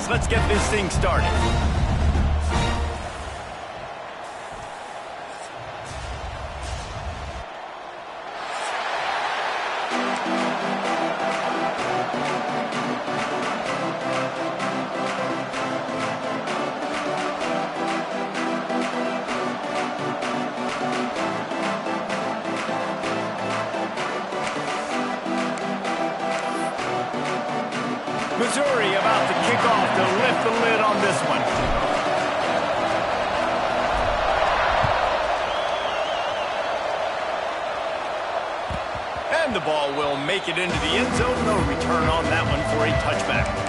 seconds. Let's get this thing started. Missouri about to kick off to lift the lid on this one. And the ball will make it into the end zone. No return on that one for a touchback.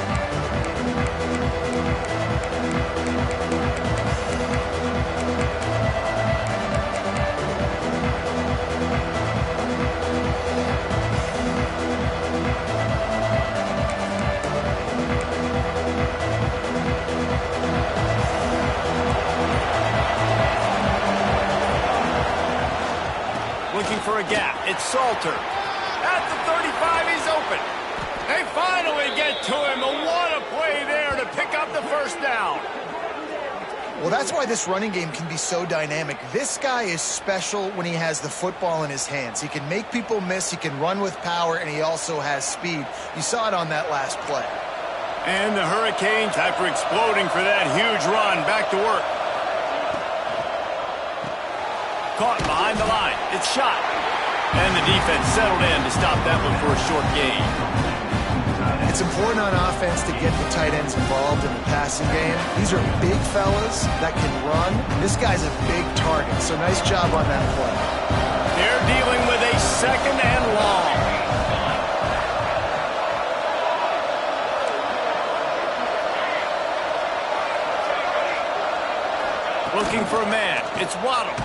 Looking for a gap. It's Salter. At the 35, he's open. They finally get to him. And what a play there to pick up the first down. Well, that's why this running game can be so dynamic. This guy is special when he has the football in his hands. He can make people miss, he can run with power, and he also has speed. You saw it on that last play. And the Hurricanes, after exploding for that huge run, back to work. Caught behind the line. It's shot. And the defense settled in to stop that one for a short gain. It's important on offense to get the tight ends involved in the passing game. These are big fellas that can run. This guy's a big target, so nice job on that play. They're dealing with a second and long. Looking for a man. It's Waddle.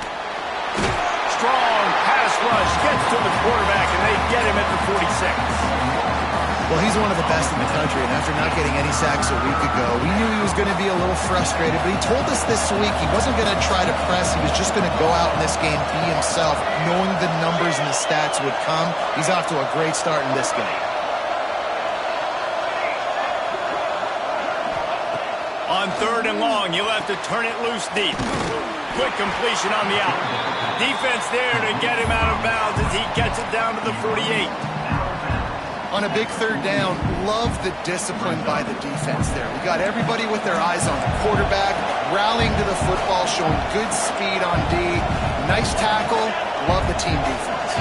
Strong pass rush gets to the quarterback, and they get him at the 46. Well, he's one of the best in the country, and after not getting any sacks a week ago, we knew he was going to be a little frustrated, but he told us this week he wasn't going to try to press. He was just going to go out in this game, be himself, knowing the numbers and the stats would come. He's off to a great start in this game. On third and long, you'll have to turn it loose deep. Quick completion on the out. Defense there to get him out of bounds as he gets it down to the 48. On a big third down, love the discipline by the defense there. We got everybody with their eyes on the quarterback, rallying to the football, showing good speed on D. Nice tackle. Love the team defense.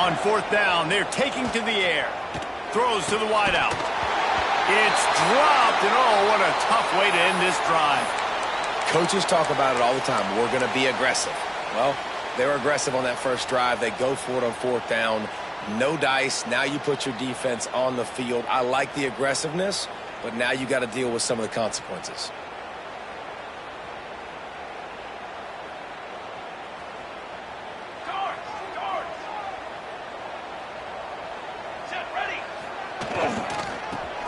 On fourth down, they're taking to the air. Throws to the wideout. It's dropped, and oh, what a tough way to end this drive. Coaches talk about it all the time. We're going to be aggressive. Well, they were aggressive on that first drive. They go for it on fourth down. No dice. Now you put your defense on the field. I like the aggressiveness, but now you got to deal with some of the consequences.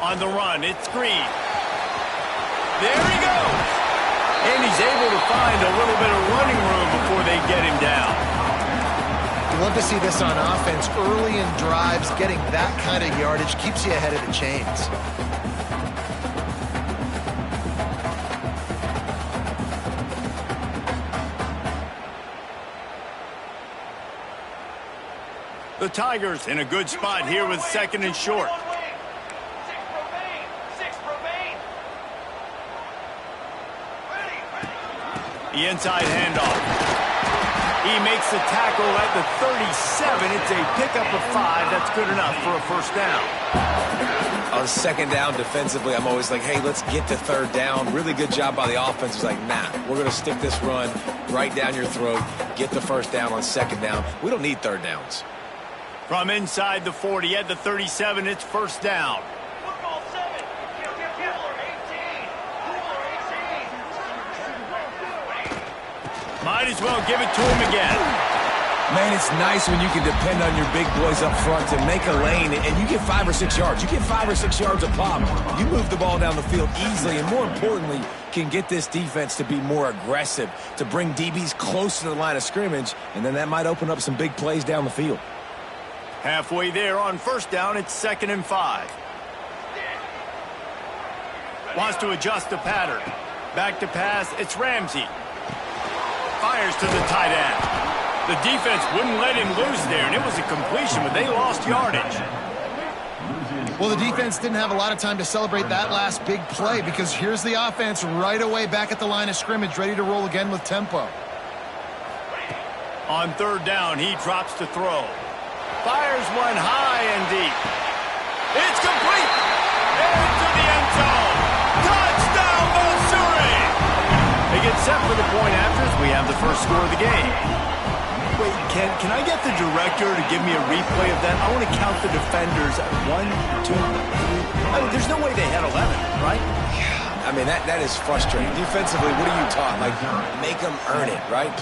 On the run, it's Green. There he goes. And he's able to find a little bit of running room before they get him down. You love to see this on offense. Early in drives, getting that kind of yardage keeps you ahead of the chains. The Tigers in a good spot here with second and short. The inside handoff. He makes the tackle at the 37. It's a pickup of 5. That's good enough for a first down. On second down defensively, I'm always like, hey, let's get to third down. Really good job by the offense. It's like, nah, we're going to stick this run right down your throat, get the first down on second down. We don't need third downs. From inside the 40 at the 37, it's first down. Might as well give it to him again. Man, it's nice when you can depend on your big boys up front to make a lane, and you get 5 or 6 yards. You get 5 or 6 yards a pop. You move the ball down the field easily, and more importantly, can get this defense to be more aggressive, to bring DBs close to the line of scrimmage, and then that might open up some big plays down the field. Halfway there on first down, it's 2nd and 5. Wants to adjust the pattern. Back to pass, it's Ramsey. Fires to the tight end. The defense wouldn't let him loose there, and it was a completion, but they lost yardage. Well, the defense didn't have a lot of time to celebrate that last big play because here's the offense right away back at the line of scrimmage, ready to roll again with tempo. On 3rd down, he drops to throw. Fires one high and deep. It's complete! Into the end zone! Touchdown, Missouri! They get set for the point after as we have the first score of the game. Wait, can I get the director to give me a replay of that? I want to count the defenders. 1, 2, 3. I mean, there's no way they had 11, right? I mean, that is frustrating. Defensively, what are you taught? Like, make them earn it, right?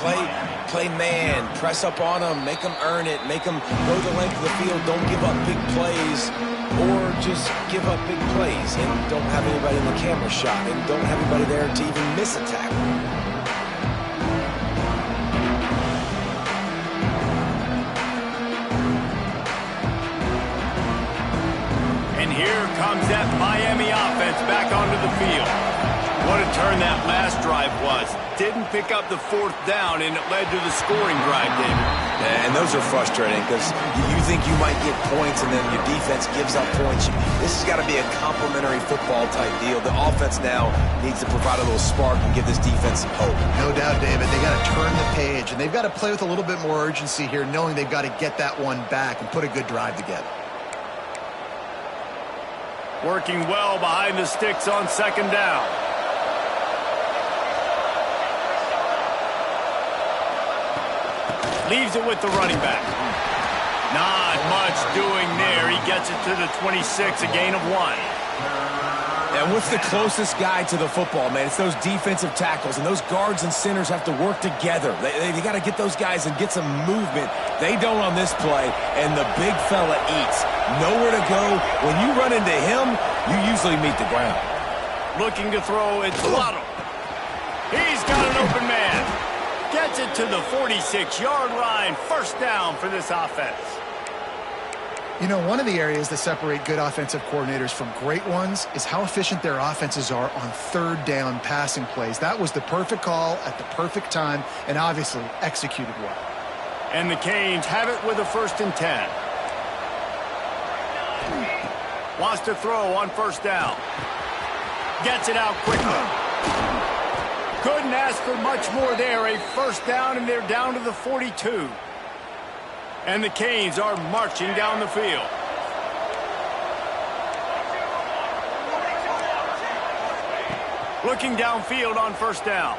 Play man, press up on them, make them earn it, make them go the length of the field, don't give up big plays, or just give up big plays and don't have anybody in the camera shot and don't have anybody there to even miss a tackle. Here comes that Miami offense back onto the field. What a turn that last drive was. Didn't pick up the 4th down, and it led to the scoring drive, David. Yeah, and those are frustrating because you think you might get points, and then your defense gives up points. This has got to be a complimentary football type deal. The offense now needs to provide a little spark and give this defense some hope. No doubt, David. They got to turn the page, and they've got to play with a little bit more urgency here, knowing they've got to get that one back and put a good drive together. Working well behind the sticks on 2nd down. Leaves it with the running back. Not much doing there. He gets it to the 26, a gain of 1. And what's the closest guy to the football, man? It's those defensive tackles, and those guards and centers have to work together. They got to get those guys and get some movement. They don't on this play, and the big fella eats. Nowhere to go. When you run into him, you usually meet the ground. Looking to throw, it's Waddle. He's got an open man. Gets it to the 46-yard line. First down for this offense. You know, one of the areas that separate good offensive coordinators from great ones is how efficient their offenses are on 3rd down passing plays. That was the perfect call at the perfect time and obviously executed well. And the Canes have it with a 1st and 10. Wants to throw on 1st down. Gets it out quickly. Couldn't ask for much more there. A 1st down, and they're down to the 42. And the Canes are marching down the field. Looking downfield on 1st down.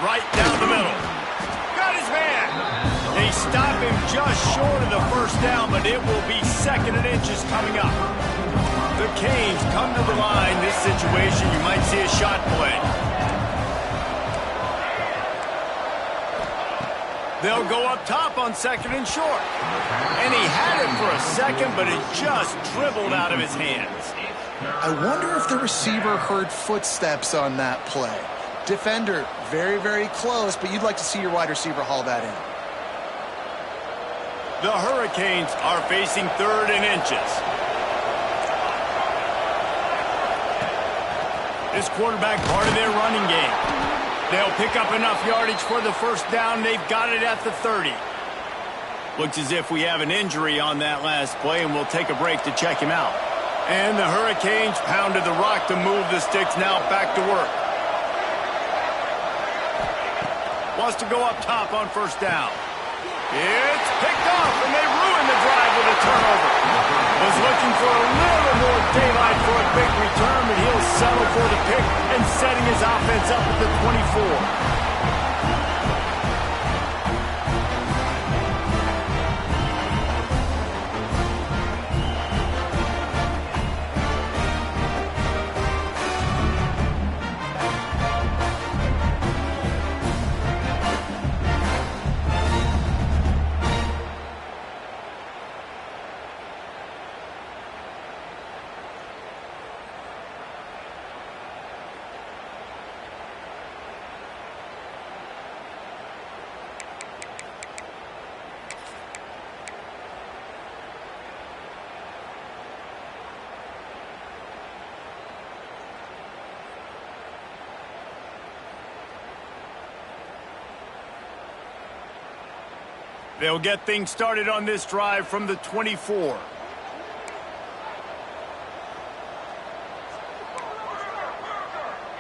Right down the middle. Got his man. They stop him just short of the 1st down, but it will be 2nd and inches coming up. The Canes come to the line. This situation, you might see a shot play. They'll go up top on 2nd and short. And he had it for a second, but it just dribbled out of his hands. I wonder if the receiver heard footsteps on that play. Defender, very, very close, but you'd like to see your wide receiver haul that in. The Hurricanes are facing 3rd and inches. This quarterback part of their running game. They'll pick up enough yardage for the 1st down. They've got it at the 30. Looks as if we have an injury on that last play, and we'll take a break to check him out. And the Hurricanes pounded the rock to move the sticks. Now back to work. Wants to go up top on 1st down. It's picked off, and they ruin the drive with a turnover. Was looking for a little more daylight for a big return, but he'll settle for the pick and setting his offense up at the 24. They'll get things started on this drive from the 24.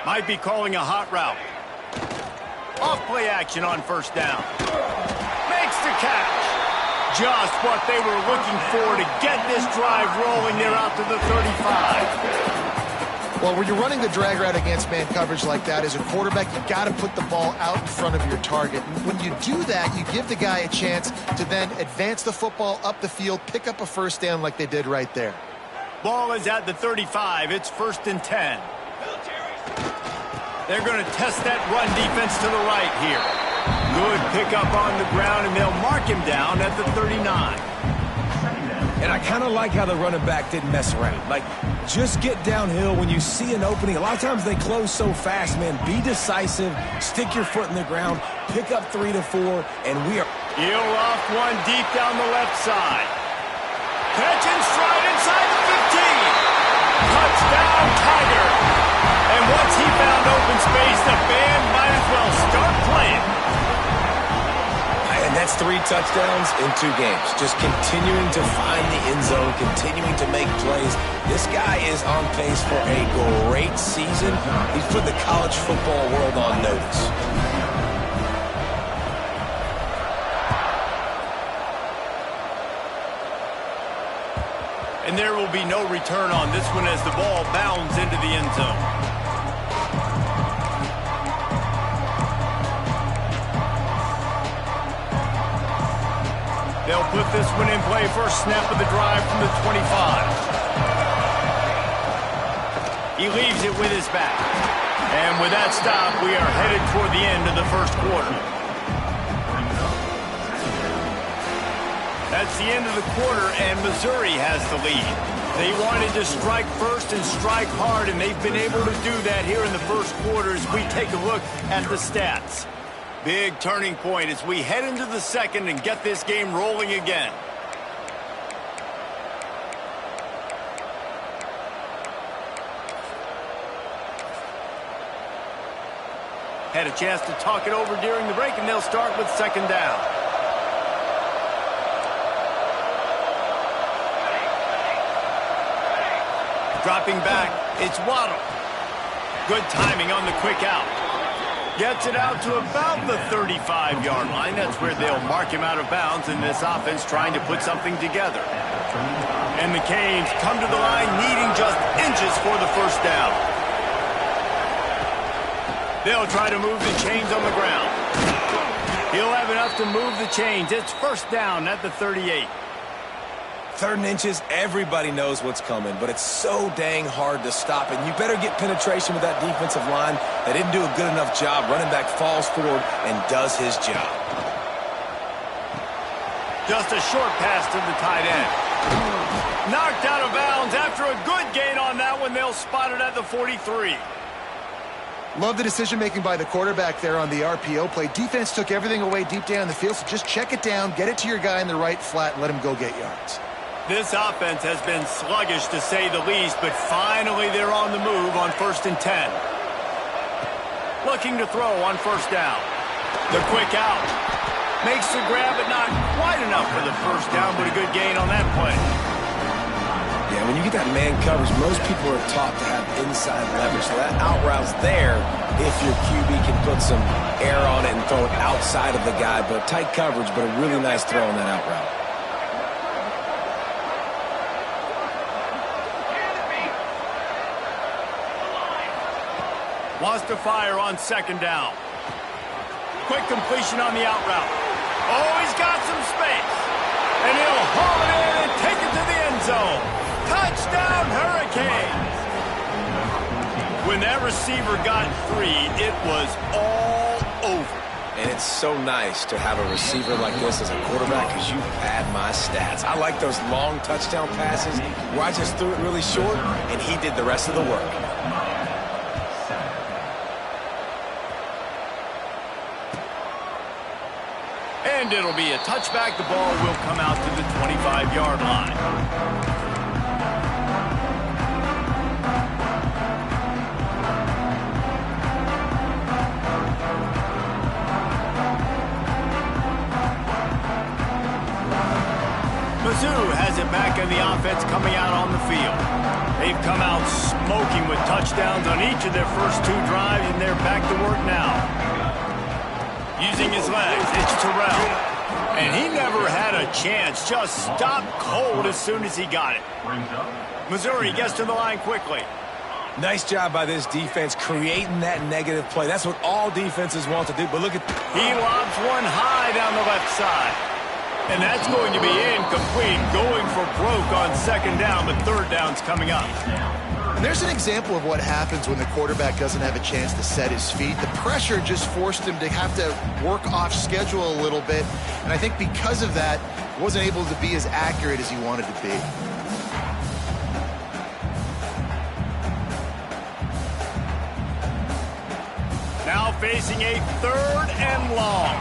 Might be calling a hot route. Off play action on first down. Makes the catch. Just what they were looking for to get this drive rolling. They're out to the 35. Well, when you're running the drag route against man coverage like that, as a quarterback, you got to put the ball out in front of your target. And when you do that, you give the guy a chance to then advance the football up the field, pick up a first down like they did right there. Ball is at the 35. It's 1st and 10. They're going to test that run defense to the right here. Good pickup on the ground, and they'll mark him down at the 39. And I kind of like how the running back didn't mess around. Like, just get downhill when you see an opening. A lot of times they close so fast, man. Be decisive, stick your foot in the ground, pick up 3 to 4, and we are... He'll off one deep down the left side. Catch and stride inside the 15. Touchdown, Tiger. And once he found open space, the band might as well start playing. And that's 3 touchdowns in 2 games. Just continuing to find the end zone, continuing to make plays. This guy is on pace for a great season. He's put the college football world on notice. And there will be no return on this one as the ball bounds into the end zone. They'll put this one in play first snap of the drive from the 25. He leaves it with his back. And with that stop, we are headed toward the end of the first quarter. That's the end of the quarter, and Missouri has the lead. They wanted to strike first and strike hard, and they've been able to do that here in the first quarter as we take a look at the stats. Big turning point as we head into the second and get this game rolling again. Had a chance to talk it over during the break, and they'll start with second down. Dropping back, it's Waddle. Good timing on the quick out. Gets it out to about the 35-yard line. That's where they'll mark him out of bounds in this offense trying to put something together. And the Canes come to the line needing just inches for the first down. They'll try to move the chains on the ground. He'll have enough to move the chains. It's first down at the 38. 3rd and inches, everybody knows what's coming, but it's so dang hard to stop. And you better get penetration with that defensive line. They didn't do a good enough job. Running back falls forward and does his job. Just a short pass to the tight end. Knocked out of bounds after a good gain on that one. They'll spot it at the 43. Love the decision-making by the quarterback there on the RPO play. Defense took everything away deep down the field, so just check it down, get it to your guy in the right flat, and let him go get yards. This offense has been sluggish to say the least, but finally they're on the move on 1st and 10. Looking to throw on first down. The quick out. Makes the grab, but not quite enough for the first down, but a good gain on that play. Yeah, when you get that man coverage, most people are taught to have inside leverage. So that out route's there if your QB can put some air on it and throw it outside of the guy. But tight coverage, but a really nice throw on that out route. Wants to fire on second down. Quick completion on the out route. Oh, he's got some space. And he'll haul it in and take it to the end zone. Touchdown, Hurricanes. When that receiver got 3, it was all over. And it's so nice to have a receiver like this as a quarterback because you pad my stats. I like those long touchdown passes where I just threw it really short and he did the rest of the work. And it'll be a touchback. The ball will come out to the 25-yard line. Gm2 has it back in the offense coming out on the field. They've come out smoking with touchdowns on each of their first 2 drives, and they're back to work now. Using his legs, it's Terrell. And he never had a chance, just stopped cold as soon as he got it. Missouri gets to the line quickly. Nice job by this defense creating that negative play. That's what all defenses want to do. But look at... He lobs one high down the left side. And that's going to be incomplete, going for broke on 2nd down, but 3rd down's coming up. And there's an example of what happens when the quarterback doesn't have a chance to set his feet. The pressure just forced him to have to work off schedule a little bit. And I think because of that, he wasn't able to be as accurate as he wanted to be. Now facing a 3rd and long.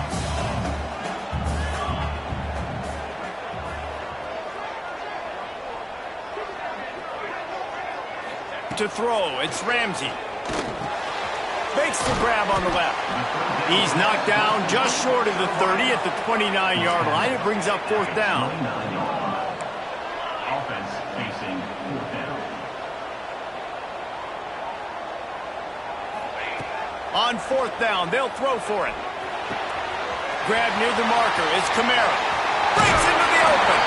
To throw, it's Ramsey. Makes the grab on the left. He's knocked down just short of the 30 at the 29-yard line. It brings up 4th down. Offense facing 4th down. On 4th down, they'll throw for it. Grab near the marker. It's Kamara. Breaks into the open.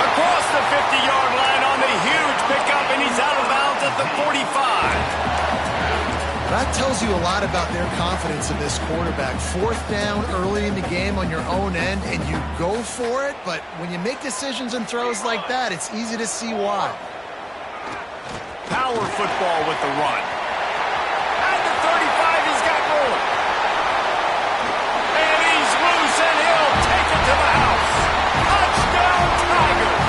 Across the 50-yard line on the huge pickup, and he's out of bounds at the 45. That tells you a lot about their confidence in this quarterback. 4th down early in the game on your own end, and you go for it, but when you make decisions and throws like that, it's easy to see why. Power football with the run. At the 35, he's got room. And he's loose, and he'll take it to the house. Touchdown, Tigers.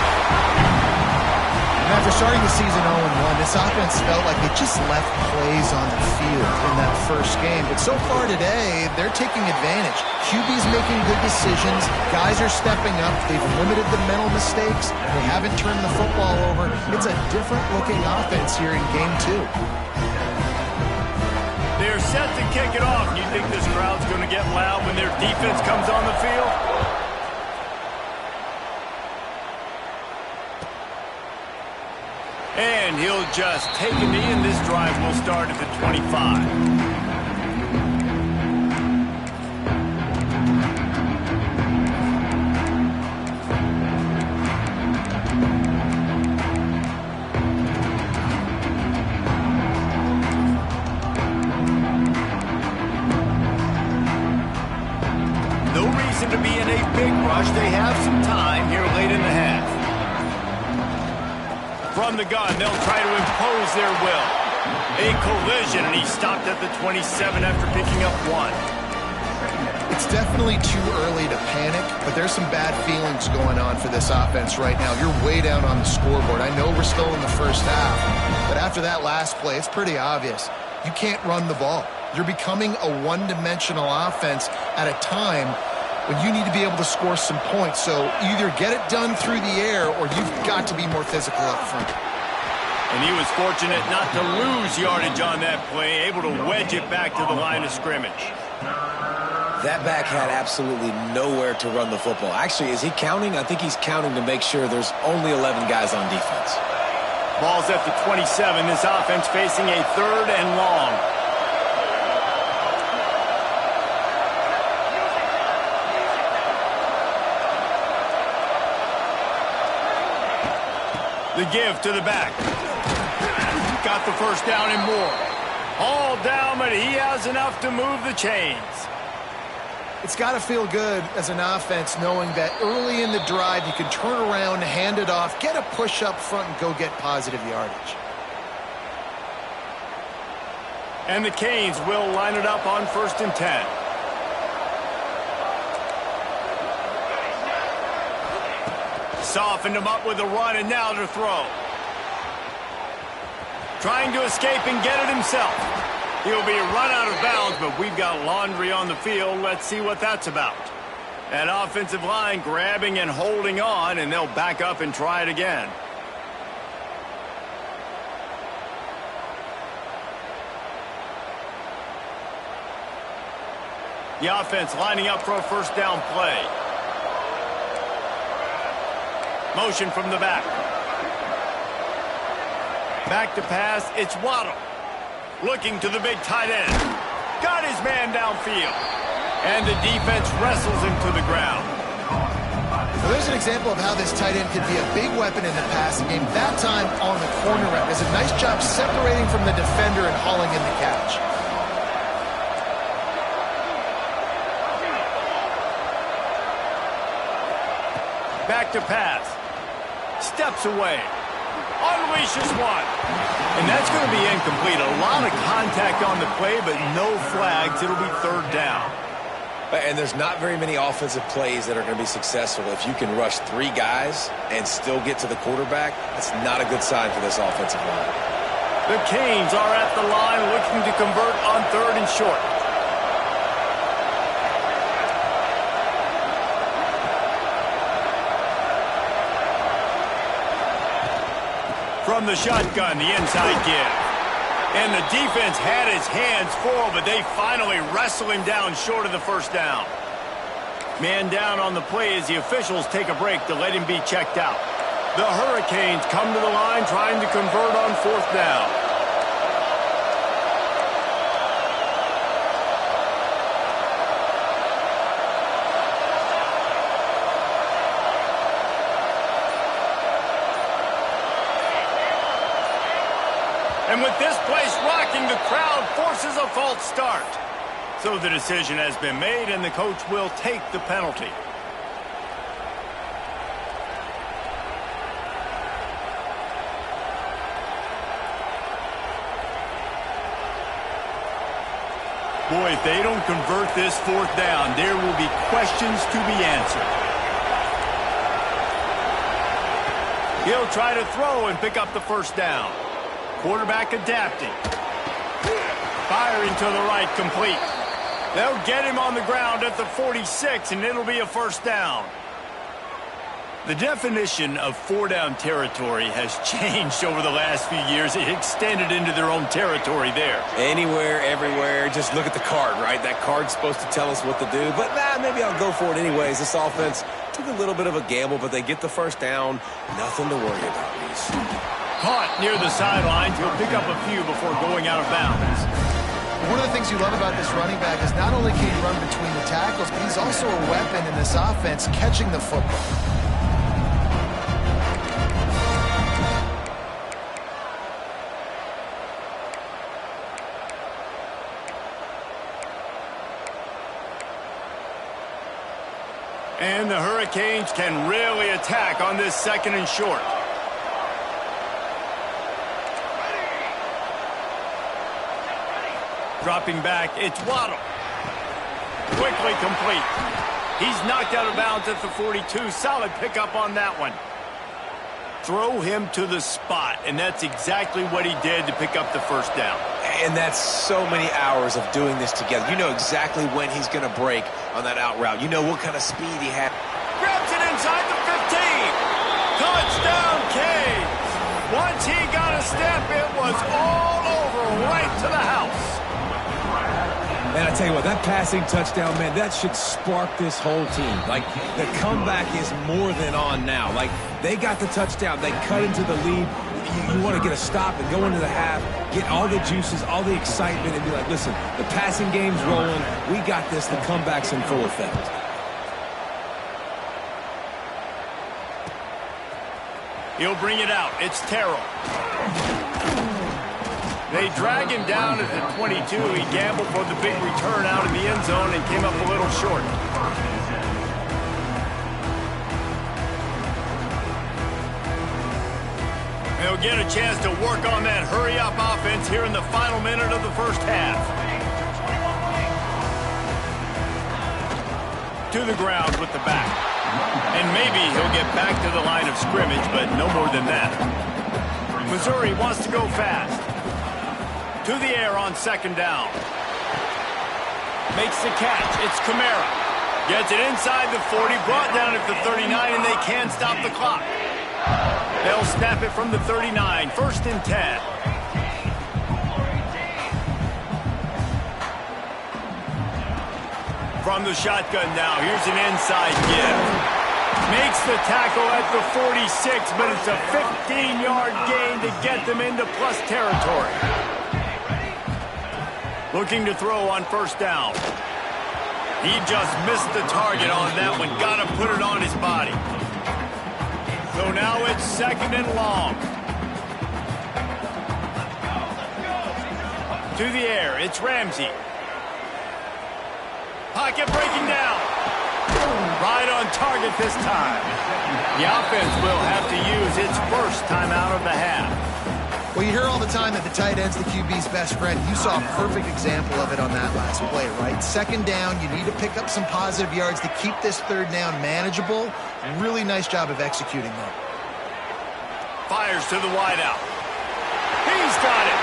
And after starting the season 0-1, this offense felt like they just left plays on the field in that first game. But so far today, they're taking advantage. QB's making good decisions. Guys are stepping up. They've limited the mental mistakes. They haven't turned the football over. It's a different-looking offense here in Game 2. They're set to kick it off. You think this crowd's going to get loud when their defense comes on the field? And he'll just take a knee, and this drive will start at the 25. No reason to be in a big rush. They have some time here late in the half. From the gun, they'll try to impose their will. A collision, and he stopped at the 27 after picking up 1. It's definitely too early to panic, but there's some bad feelings going on for this offense right now. You're way down on the scoreboard. I know we're still in the first half, but after that last play, it's pretty obvious. You can't run the ball. You're becoming a one-dimensional offense at a time when you need to be able to score some points. So either get it done through the air or you've got to be more physical up front. And he was fortunate not to lose yardage on that play, able to wedge it back to the line of scrimmage. That back had absolutely nowhere to run the football. Actually, is he counting? I think he's counting to make sure there's only 11 guys on defense. Ball's at the 27. This offense facing a 3rd and long. The give to the back. Got the first down and more. All down, but he has enough to move the chains. It's got to feel good as an offense knowing that early in the drive you can turn around, hand it off, get a push up front, and go get positive yardage. And the Canes will line it up on 1st and 10. Softened him up with a run, and now to throw. Trying to escape and get it himself. He'll be run out of bounds, but we've got laundry on the field. Let's see what that's about. That offensive line grabbing and holding on, and they'll back up and try it again. The offense lining up for a first down play. Motion from the back. Back to pass, it's Waddle. Looking to the big tight end. Got his man downfield. And the defense wrestles him to the ground. Well, there's an example of how this tight end could be a big weapon in the passing game. That time on the corner route. Does a nice job separating from the defender and hauling in the catch. Back to pass. Steps away. Unleashes one. And that's going to be incomplete. A lot of contact on the play, but no flags. It'll be third down. And there's not very many offensive plays that are going to be successful. If you can rush 3 guys and still get to the quarterback, that's not a good sign for this offensive line. The Canes are at the line looking to convert on 3rd and short. From the shotgun, the inside give. And the defense had his hands full, but they finally wrestle him down short of the first down. Man down on the play as the officials take a break to let him be checked out. The Hurricanes come to the line trying to convert on 4th down. And with this place rocking, the crowd forces a false start. So the decision has been made, and the coach will take the penalty. Boy, if they don't convert this 4th down, there will be questions to be answered. He'll try to throw and pick up the first down. Quarterback adapting. Firing to the right, complete. They'll get him on the ground at the 46, and it'll be a first down. The definition of 4-down territory has changed over the last few years. It extended into their own territory there. Anywhere, everywhere, just look at the card, right? That card's supposed to tell us what to do, but maybe I'll go for it anyways. This offense took a little bit of a gamble, but they get the first down. Nothing to worry about, Reese. Caught near the sidelines. He'll pick up a few before going out of bounds. One of the things you love about this running back is not only can he run between the tackles, but he's also a weapon in this offense catching the football. And the Hurricanes can really attack on this 2nd and short. Dropping back, it's Waddle. Quickly complete. He's knocked out of bounds at the 42. Solid pickup on that one. Throw him to the spot, and that's exactly what he did to pick up the first down. And that's so many hours of doing this together. You know exactly when he's going to break on that out route. You know what kind of speed he had. Grabs it inside the 15. Touchdown, Canes. Once he got a step, it was all over, right to the house. And I tell you what, that passing touchdown, man, that should spark this whole team. Like, the comeback is more than on now. Like, they got the touchdown. They cut into the lead. You want to get a stop and go into the half, get all the juices, all the excitement, and be like, listen, the passing game's rolling. We got this. The comeback's in full effect. He'll bring it out. It's Terrell. They drag him down at the 22. He gambled for the big return out in the end zone and came up a little short. They'll get a chance to work on that hurry-up offense here in the final minute of the first half. To the ground with the back. And maybe he'll get back to the line of scrimmage, but no more than that. Missouri wants to go fast. To the air on 2nd down. Makes the catch. It's Kamara. Gets it inside the 40, brought down at the 39, and they can't stop the clock. They'll snap it from the 39. 1st and 10. From the shotgun now. Here's an inside give. Makes the tackle at the 46, but it's a 15-yard gain to get them into plus territory. Looking to throw on first down. He just missed the target on that one. Got to put it on his body. So now it's second and long. To the air, it's Ramsey. Pocket breaking down. Right on target this time. The offense will have to use its first timeout of the half. Well, you hear all the time that the tight end's the QB's best friend. You saw a perfect example of it on that last play, right? Second down, you need to pick up some positive yards to keep this third down manageable. Really nice job of executing that. Fires to the wideout. He's got it.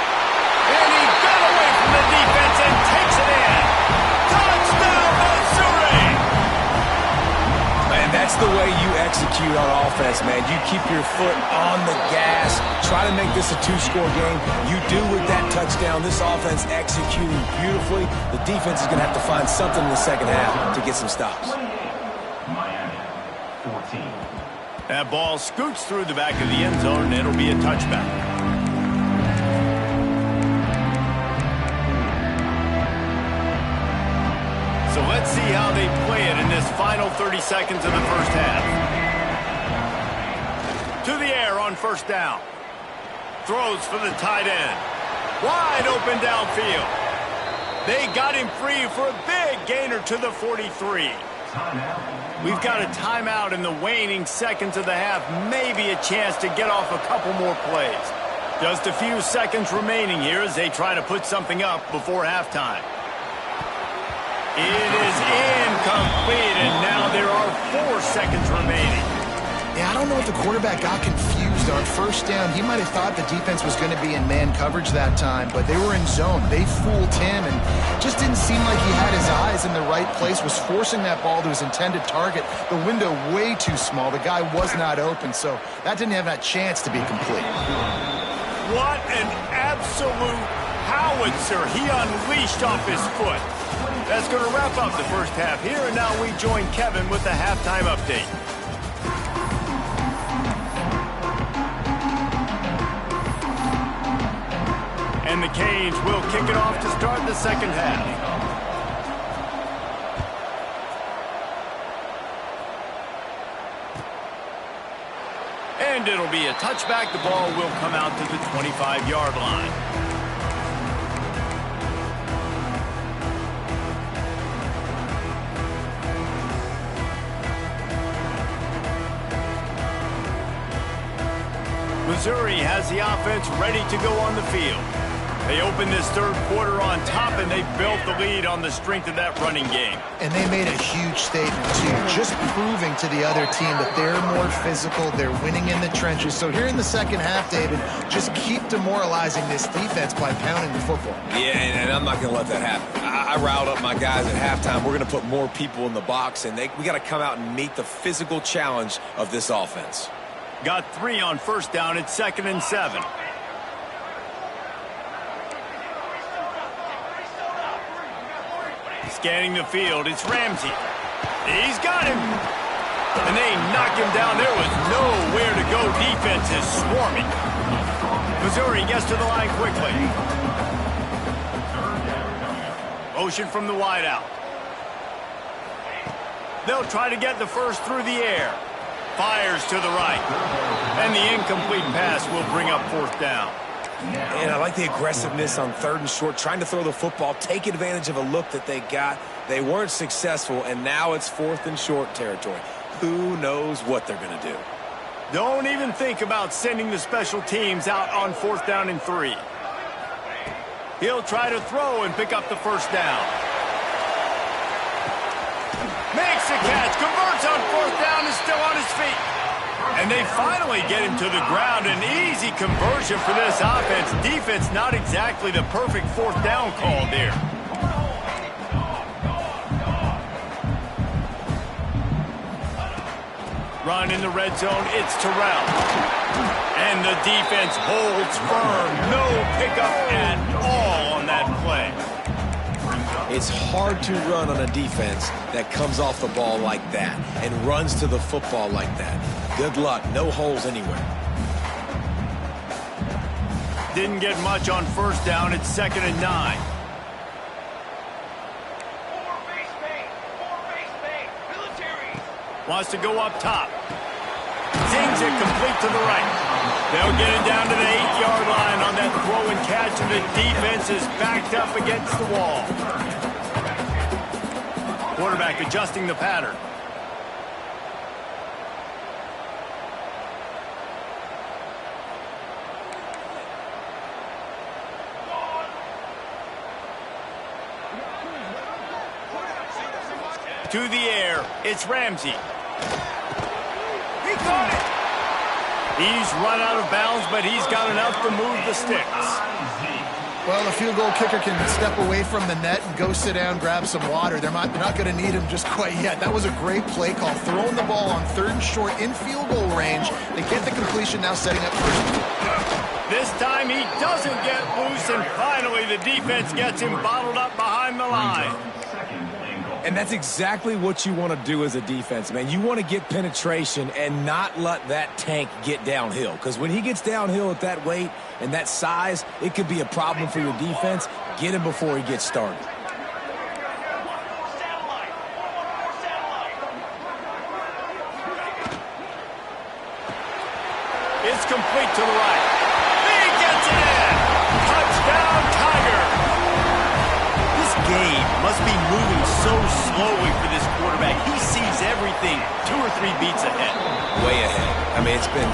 And he got away from the defense and takes it in. Touchdown, Missouri! Man, that's the way you execute on offense, man. You keep your foot on the gas. Try to make this a two-score game. You do with that touchdown. This offense executing beautifully. The defense is going to have to find something in the second half to get some stops. Miami, 14. That ball scoots through the back of the end zone, and it'll be a touchback. So let's see how they play it in this final 30 seconds of the first half. To the air on first down. Throws for the tight end. Wide open downfield. They got him free for a big gainer to the 43. We've got a timeout in the waning seconds of the half. Maybe a chance to get off a couple more plays. Just a few seconds remaining here as they try to put something up before halftime. It is incomplete, and now there are 4 seconds remaining. Yeah, I don't know if the quarterback got confused on first down. He might have thought the defense was going to be in man coverage that time, but they were in zone. They fooled him, and just didn't seem like he had his eyes in the right place, was forcing that ball to his intended target. The window way too small. The guy was not open, so that didn't have that chance to be complete. What an absolute howitzer he unleashed off his foot. That's going to wrap up the first half here, and now we join Kevin with the halftime update. And the Canes will kick it off to start the second half. And it'll be a touchback. The ball will come out to the 25-yard line. Missouri has the offense ready to go on the field. They opened this third quarter on top, and they built the lead on the strength of that running game. And they made a huge statement, too, just proving to the other team that they're more physical, they're winning in the trenches. So here in the second half, David, just keep demoralizing this defense by pounding the football. Yeah, and I'm not going to let that happen. I riled up my guys at halftime. We're going to put more people in the box, and we got to come out and meet the physical challenge of this offense. Got 3 on first down. It's 2nd and 7. Scanning the field, it's Ramsey. He's got him. And they knock him down. There was nowhere to go. Defense is swarming. Missouri gets to the line quickly. Motion from the wideout. They'll try to get the first through the air. Fires to the right. And the incomplete pass will bring up 4th down. And I like the aggressiveness on 3rd and short, trying to throw the football, take advantage of a look that they got. They weren't successful, and now it's 4th and short territory. Who knows what they're going to do? Don't even think about sending the special teams out on 4th down and 3. He'll try to throw and pick up the first down. Makes a catch, converts on 4th down, and still on his feet. And they finally get him to the ground. An easy conversion for this offense. Defense not exactly the perfect 4th down call there. Run in the red zone, it's Terrell. And the defense holds firm. No pickup at all on that play. It's hard to run on a defense that comes off the ball like that and runs to the football like that. Good luck. No holes anywhere. Didn't get much on first down. It's 2nd and 9. Wants to go up top. Zings it complete to the right. They'll get it down to the 8-yard line on that throw and catch, and the defense is backed up against the wall. Quarterback adjusting the pattern. To the air, it's Ramsey. He caught it. He's run out of bounds, but he's got enough to move the sticks. Well, the field goal kicker can step away from the net and go sit down, grab some water. They're not going to need him just quite yet. That was a great play call. Throwing the ball on 3rd and short in field goal range. They get the completion, now setting up first. This time he doesn't get loose, and finally the defense gets him bottled up behind the line. And that's exactly what you want to do as a defense, man. You want to get penetration and not let that tank get downhill. Because when he gets downhill at that weight and that size, it could be a problem for your defense. Get him before he gets started. It's complete to the right. He gets it in. Touchdown, Tiger. This game must be moving so slowly for this quarterback. He sees everything 2 or 3 beats ahead. Way ahead. I mean, it's been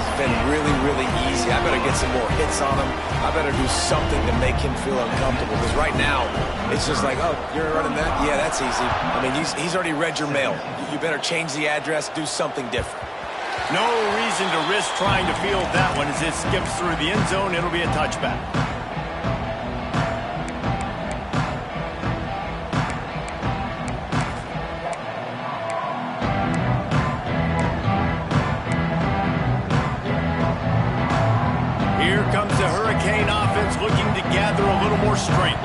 really, really easy. I better get some more hits on him. I better do something to make him feel uncomfortable. Because right now, it's just like, oh, you're running that? Yeah, that's easy. I mean, he's already read your mail. You better change the address, do something different. No reason to risk trying to field that one. As it skips through the end zone, it'll be a touchback. Here comes the Hurricane offense looking to gather a little more strength.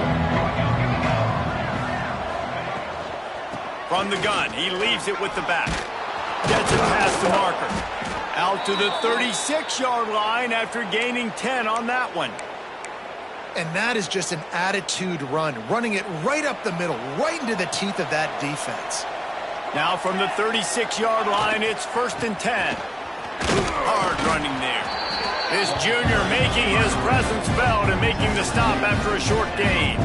From the gun, he leaves it with the back. Gets it past the marker. Out to the 36-yard line after gaining 10 on that one. And that is just an attitude run, running it right up the middle, right into the teeth of that defense. Now from the 36-yard line, it's 1st and 10. Hard running there. This junior making his presence felt and making the stop after a short gain.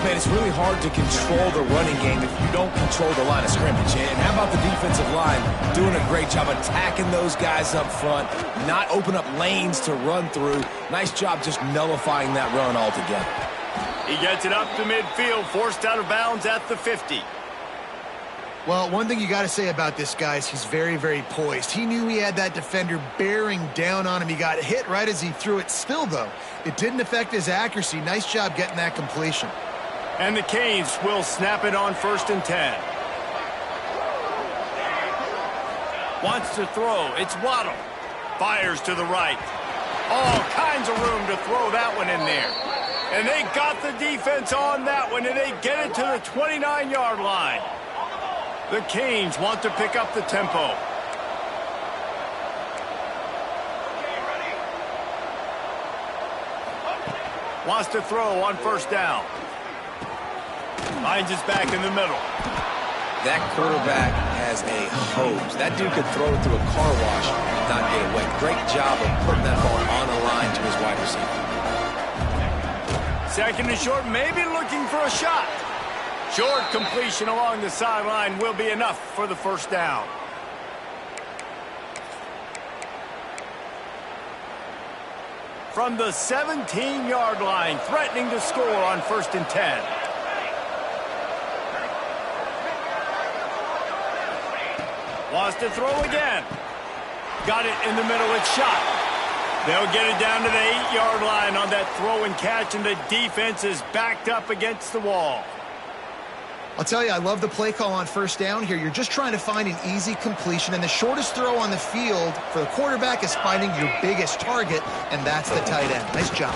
Man, it's really hard to control the running game if you don't control the line of scrimmage. And how about the defensive line doing a great job attacking those guys up front, not open up lanes to run through. Nice job just nullifying that run altogether. He gets it up to midfield, forced out of bounds at the 50. Well, one thing you got to say about this guy is he's very, very poised. He knew he had that defender bearing down on him. He got hit right as he threw it. Still, though, it didn't affect his accuracy. Nice job getting that completion. And the Canes will snap it on 1st and 10. Wants to throw. It's Waddle. Fires to the right. All kinds of room to throw that one in there. And they got the defense on that one, and they get it to the 29-yard line. The Canes want to pick up the tempo. Wants to throw on 1st down. Finds his back in the middle. That quarterback has a hose. That dude could throw it through a car wash and not get it wet. Great job of putting that ball on the line to his wide receiver. 2nd and short, maybe looking for a shot. Short completion along the sideline will be enough for the 1st down. From the 17-yard line, threatening to score on 1st and 10. Wants to throw again. Got it in the middle, it's shot. They'll get it down to the 8-yard line on that throw and catch, and the defense is backed up against the wall. I'll tell you, I love the play call on 1st down here. You're just trying to find an easy completion, and the shortest throw on the field for the quarterback is finding your biggest target, and that's the tight end. Nice job.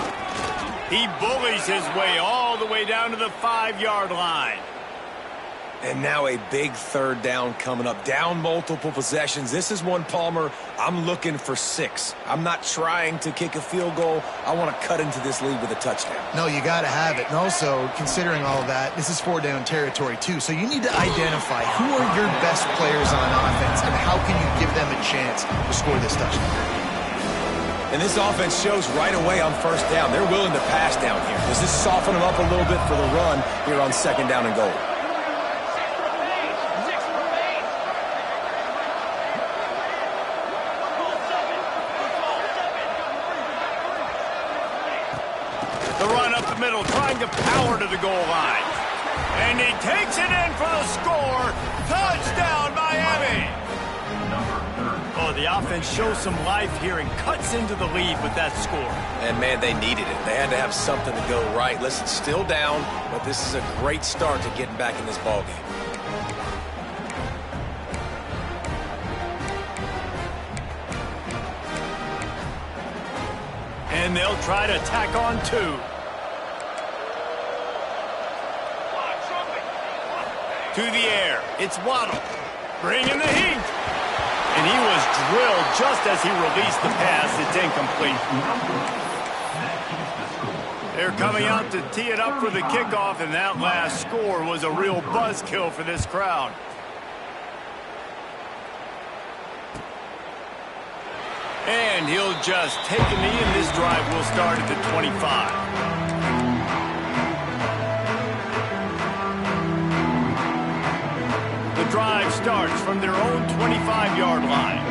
He bullies his way all the way down to the 5-yard line. And now a big third down coming up. Down multiple possessions. This is one, Palmer, I'm looking for 6. I'm not trying to kick a field goal. I want to cut into this lead with a touchdown. No, you got to have it. And also, considering all of that, this is 4-down territory, too. So you need to identify who are your best players on offense and how can you give them a chance to score this touchdown. And this offense shows right away on first down. They're willing to pass down here. Does this soften them up a little bit for the run here on 2nd down and goal? The run up the middle, trying to power to the goal line. And he takes it in for the score. Touchdown, Miami! Oh, the offense shows some life here and cuts into the lead with that score. And, man, they needed it. They had to have something to go right. Listen, still down, but this is a great start to getting back in this ballgame. And they'll try to tack on 2. To the air, it's Waddle, bringing the heat. And he was drilled just as he released the pass. It's incomplete. They're coming out to tee it up for the kickoff, and that last score was a real buzzkill for this crowd. And he'll just take a knee, and this drive will start at the 25. The drive starts from their own 25-yard line.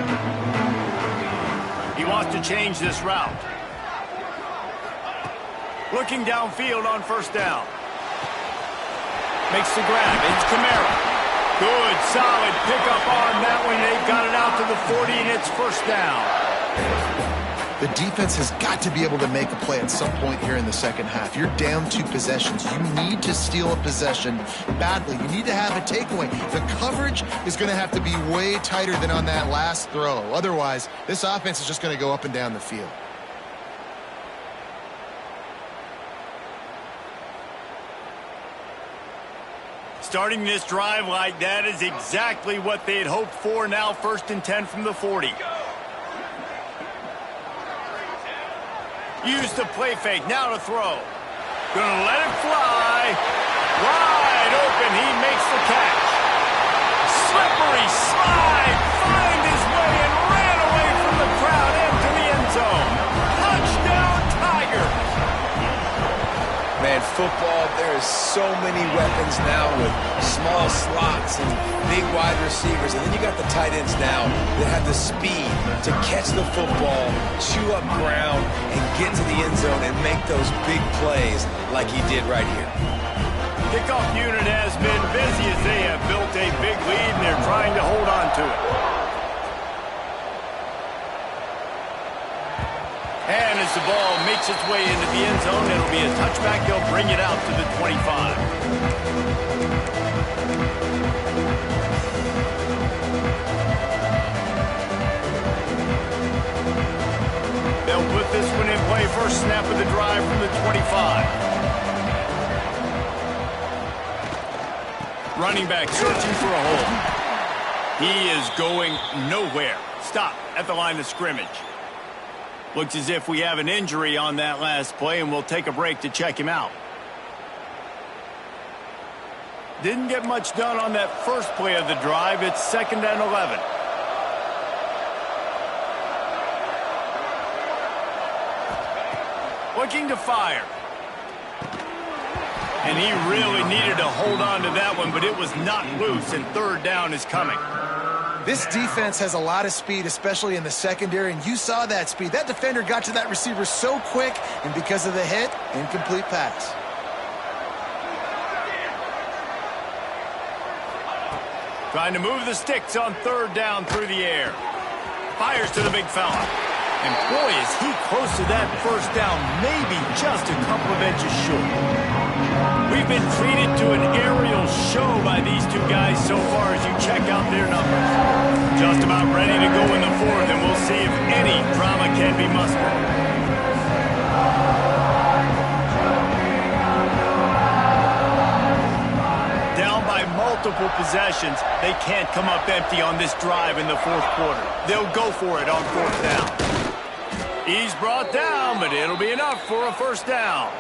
He wants to change this route. Looking downfield on first down. Makes the grab. It's Kamara. Good, solid pickup on that one. They've got it out to the 40, and it's first down. The defense has got to be able to make a play at some point here in the second half. You're down 2 possessions. You need to steal a possession badly. You need to have a takeaway. The coverage is going to have to be way tighter than on that last throw. Otherwise, this offense is just going to go up and down the field. Starting this drive like that is exactly what they had hoped for. Now 1st and 10 from the 40. Use the play fake, now to throw. Gonna let it fly. Wide open, he makes the catch. Slippery slide, find his way and ran away from the crowd into the end zone. Touchdown, Tigers. Man, football, there is so many weapons now with small slots and big wide receivers. And then you got the tight ends now that have the speed to catch the football, chew up ground, and get to the end zone and make those big plays like he did right here. Kickoff unit has been busy as they have built a big lead and they're trying to hold on to it. And as the ball makes its way into the end zone, it'll be a touchback. They'll bring it out to the 25. They'll put this one in play. First snap of the drive from the 25. Running back searching for a hole. He is going nowhere. Stop at the line of scrimmage. Looks as if we have an injury on that last play, and we'll take a break to check him out. Didn't get much done on that first play of the drive. It's 2nd and 11. Looking to fire. And he really needed to hold on to that one, but it was not loose, and 3rd down is coming. This defense has a lot of speed, especially in the secondary, and you saw that speed. That defender got to that receiver so quick, and because of the hit, incomplete pass. Trying to move the sticks on 3rd down through the air. Fires to the big fella. And boy, is he close to that first down, maybe just a couple of inches short. We've been treated to an aerial show by these two guys so far as you check out their numbers. Just about ready to go in the 4th, and we'll see if any drama can be mustered. multiple possessions, they can't come up empty on this drive in the fourth quarter. They'll go for it on fourth down. He's brought down, but it'll be enough for a first down.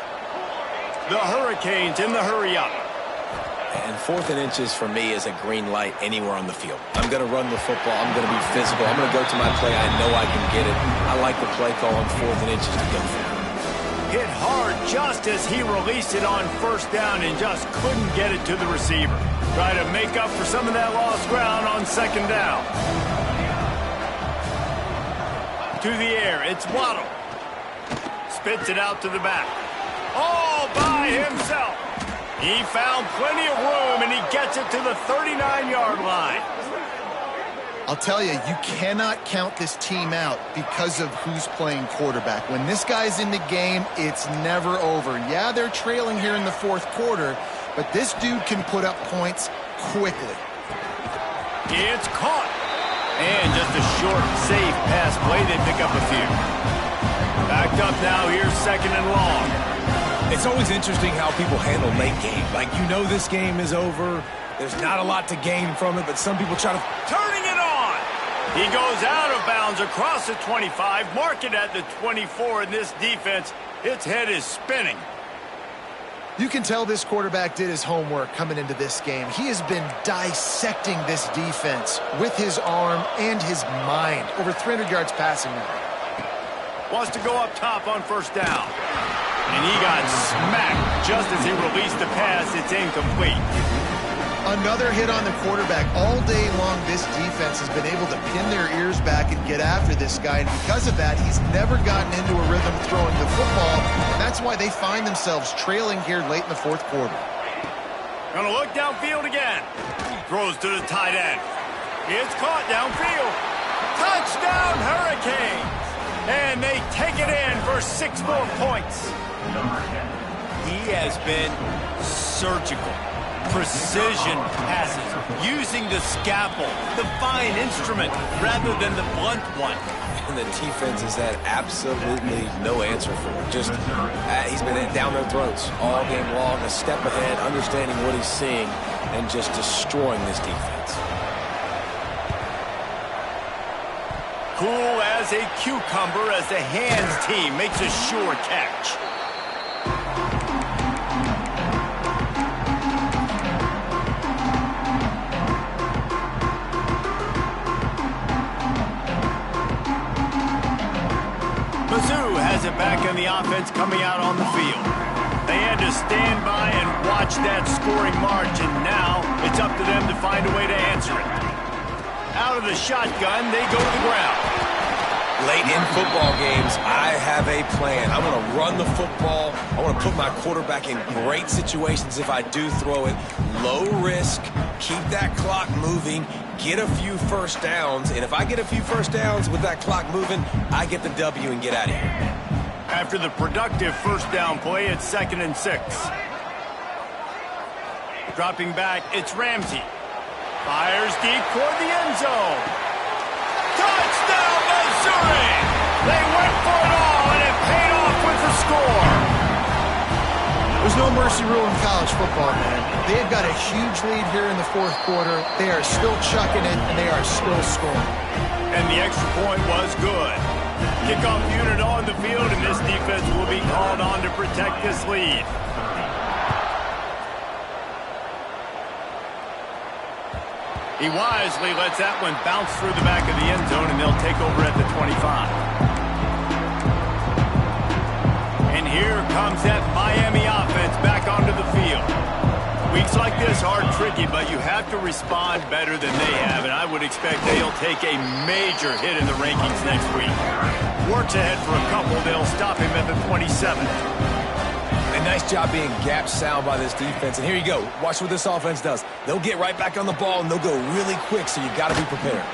The Hurricanes in the hurry-up. And 4th and inches for me is a green light anywhere on the field. I'm going to run the football. I'm going to be physical. I'm going to go to my play. I know I can get it. I like the play call on 4th and inches to go for it. Hit hard just as he released it on first down and just couldn't get it to the receiver. Try to make up for some of that lost ground on second down. To the air, it's Waddle. Spits it out to the back. All by himself. He found plenty of room, and he gets it to the 39-yard line. I'll tell you, you cannot count this team out because of who's playing quarterback. When this guy's in the game, it's never over. Yeah, they're trailing here in the fourth quarter, but this dude can put up points quickly. It's caught. And just a short, safe pass play. They pick up a few. Backed up now. Here's second and long. It's always interesting how people handle late game. Like, you know this game is over. There's not a lot to gain from it, but some people try to... Turning it on. He goes out of bounds across the 25, mark it at the 24, and this defense, its head is spinning. You can tell this quarterback did his homework coming into this game. He has been dissecting this defense with his arm and his mind. Over 300 yards passing now. Wants to go up top on first down. And he got smacked just as he released the pass. It's incomplete. Another hit on the quarterback. All day long, this defense has been able to pin their ears back and get after this guy. And because of that, he's never gotten into a rhythm throwing the football. And that's why they find themselves trailing here late in the fourth quarter. Gonna look downfield again. Throws to the tight end. It's caught downfield. Touchdown, Hurricanes. And they take it in for 6 more points. He has been surgical. Precision passes, using the scalpel, the fine instrument, rather than the blunt one. And the defense has had absolutely no answer for it. Just, he's been down their throats all game long, a step ahead, understanding what he's seeing, and just destroying this defense. Cool as a cucumber as the hands team makes a sure catch. Mizzou has it back in the offense coming out on the field. They had to stand by and watch that scoring march, and now it's up to them to find a way to answer it. Out of the shotgun, they go to the ground. Late in football games, I have a plan. I want to run the football. I want to put my quarterback in great situations if I do throw it. Low risk, keep that clock moving, get a few first downs. And if I get a few first downs with that clock moving, I get the W and get out of here. After the productive first down play, it's 2nd and 6. Dropping back, it's Ramsey. Fires deep toward the end zone. Touchdown, Missouri! They went for it all, and it paid off with the score. There's no mercy rule in college football, man. They've got a huge lead here in the fourth quarter. They are still chucking it, and they are still scoring. And the extra point was good. Kickoff unit on the field, and this defense will be called on to protect this lead. He wisely lets that one bounce through the back of the end zone, and they'll take over at the 25. And here comes that Miami offense back onto the field. Weeks like this are tricky, but you have to respond better than they have, and I would expect they'll take a major hit in the rankings next week. Works ahead for a couple. They'll stop him at the 27th. A nice job being gap sound by this defense. And here you go. Watch what this offense does. They'll get right back on the ball, and they'll go really quick, so you got to be prepared.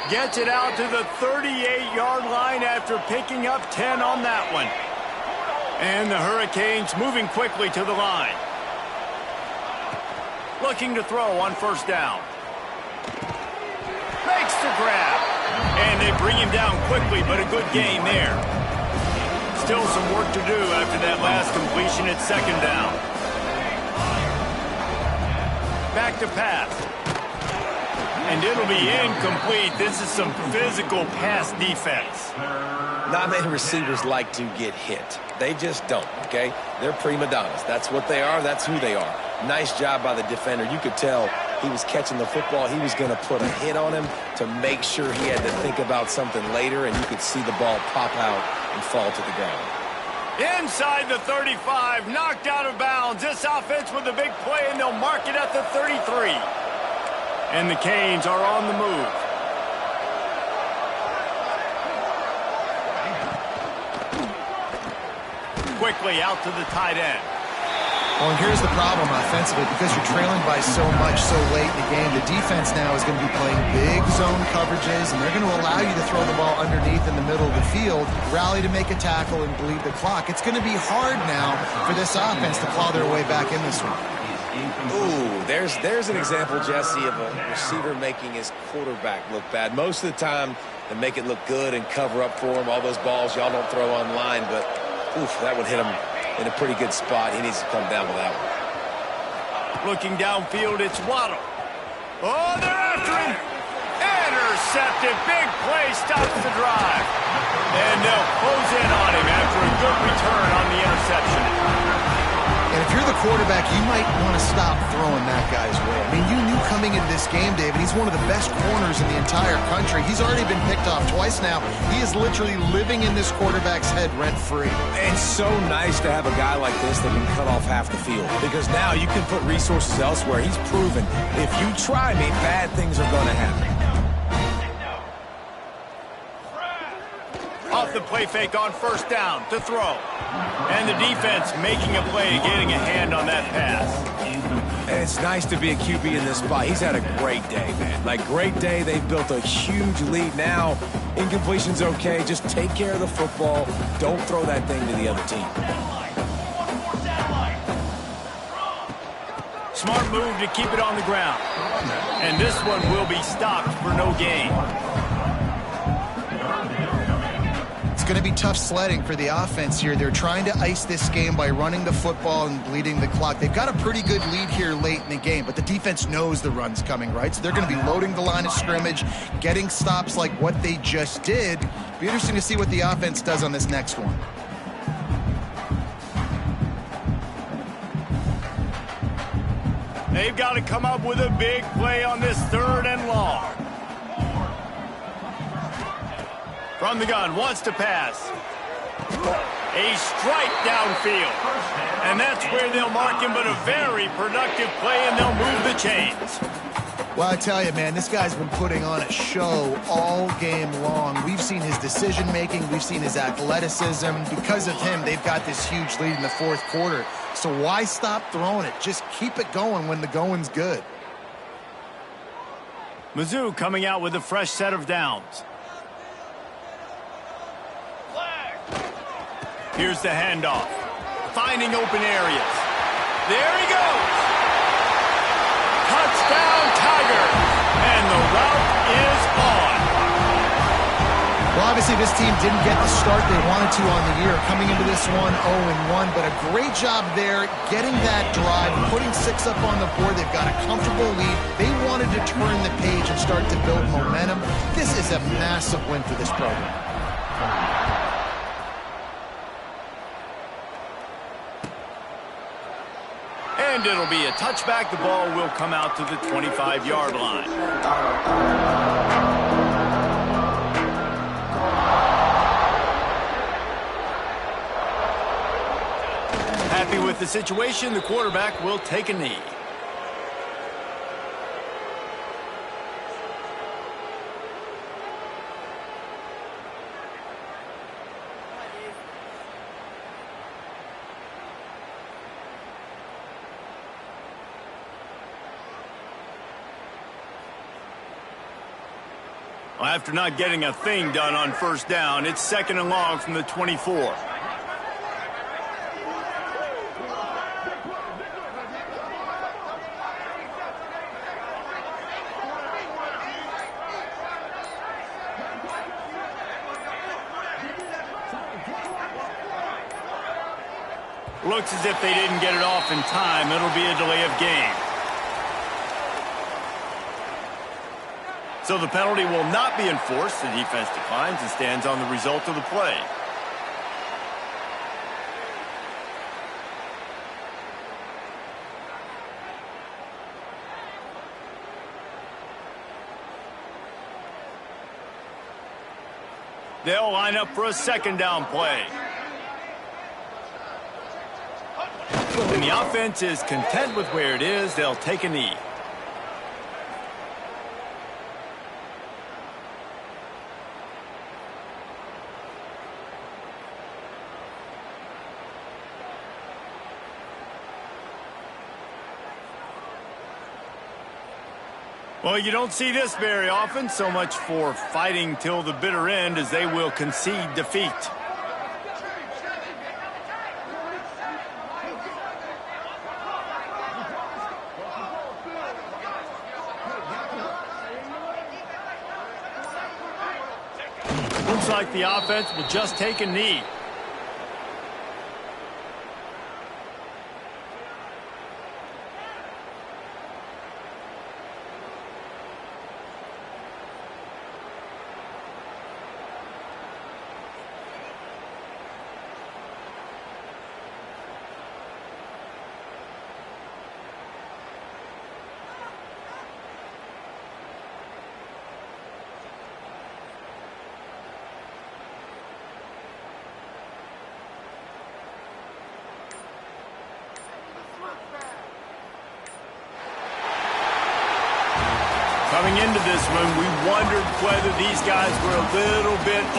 Gets it out to the 38-yard line after picking up 10 on that one. And the Hurricanes moving quickly to the line. Looking to throw on first down. Makes the grab. And they bring him down quickly, but a good gain there. Still some work to do after that last completion at second down. back to pass. And it'll be incomplete. This is some physical pass defense. Not many receivers like to get hit. They just don't, okay? They're prima donnas. That's what they are. That's who they are. Nice job by the defender. You could tell he was catching the football. He was going to put a hit on him to make sure he had to think about something later, and you could see the ball pop out and fall to the ground. Inside the 35, knocked out of bounds. This offense with a big play, and they'll mark it at the 33. And the Canes are on the move. Quickly out to the tight end. Well, and here's the problem offensively. Because you're trailing by so much so late in the game, the defense now is going to be playing big zone coverages, and they're going to allow you to throw the ball underneath in the middle of the field, rally to make a tackle, and bleed the clock. It's going to be hard now for this offense to claw their way back in this one. Ooh, there's an example, Jesse, of a receiver making his quarterback look bad. Most of the time, they make it look good and cover up for him. All those balls y'all don't throw on line, but oof, that would hit him in a pretty good spot. He needs to come down with that one. Looking downfield, it's Waddle. Oh, they're after him. Intercepted. Big play stops the drive. And they'll close in on him after a good return on the interception. And if you're the quarterback, you might want to stop throwing that guy's way. I mean, you knew coming into this game, David, he's one of the best corners in the entire country. He's already been picked off twice now. He is literally living in this quarterback's head rent-free. It's so nice to have a guy like this that can cut off half the field, because now you can put resources elsewhere. He's proven if you try me, bad things are going to happen. Off the play fake on first down to throw. And the defense making a play, getting a hand on that pass. And it's nice to be a QB in this spot. He's had a great day, man. Like, great day. They've built a huge lead now. Incompletion's okay. Just take care of the football. Don't throw that thing to the other team. Smart move to keep it on the ground. And this one will be stopped for no gain. Going to be tough sledding for the offense here. They're trying to ice this game by running the football and bleeding the clock. They've got a pretty good lead here late in the game, but the defense knows the run's coming, right? So they're going to be loading the line of scrimmage, getting stops like what they just did. Be interesting to see what the offense does on this next one. They've got to come up with a big play on this third and long. From the gun, wants to pass. A strike downfield. And that's where they'll mark him, but a very productive play, and they'll move the chains. Well, I tell you, man, this guy's been putting on a show all game long. We've seen his decision-making. We've seen his athleticism. Because of him, they've got this huge lead in the fourth quarter. So why stop throwing it? Just keep it going when the going's good. Mizzou coming out with a fresh set of downs. Here's the handoff. Finding open areas. There he goes. Touchdown, Tigers. And the route is on. Well, obviously this team didn't get the start they wanted to on the year. Coming into this one 0-1, but a great job there getting that drive, putting 6 up on the board. They've got a comfortable lead. They wanted to turn the page and start to build momentum. This is a massive win for this program. And it'll be a touchback. The ball will come out to the 25-yard line. Happy with the situation, the quarterback will take a knee. Well, after not getting a thing done on first down, it's 2nd and long from the 24. Looks as if they didn't get it off in time. It'll be a delay of game. So the penalty will not be enforced. The defense declines and stands on the result of the play. They'll line up for a second down play. And the offense is content with where it is. They'll take a knee. Well, you don't see this very often. So much for fighting till the bitter end, as they will concede defeat. Looks like the offense will just take a knee. Coming into this one, we wondered whether these guys were a little bit over.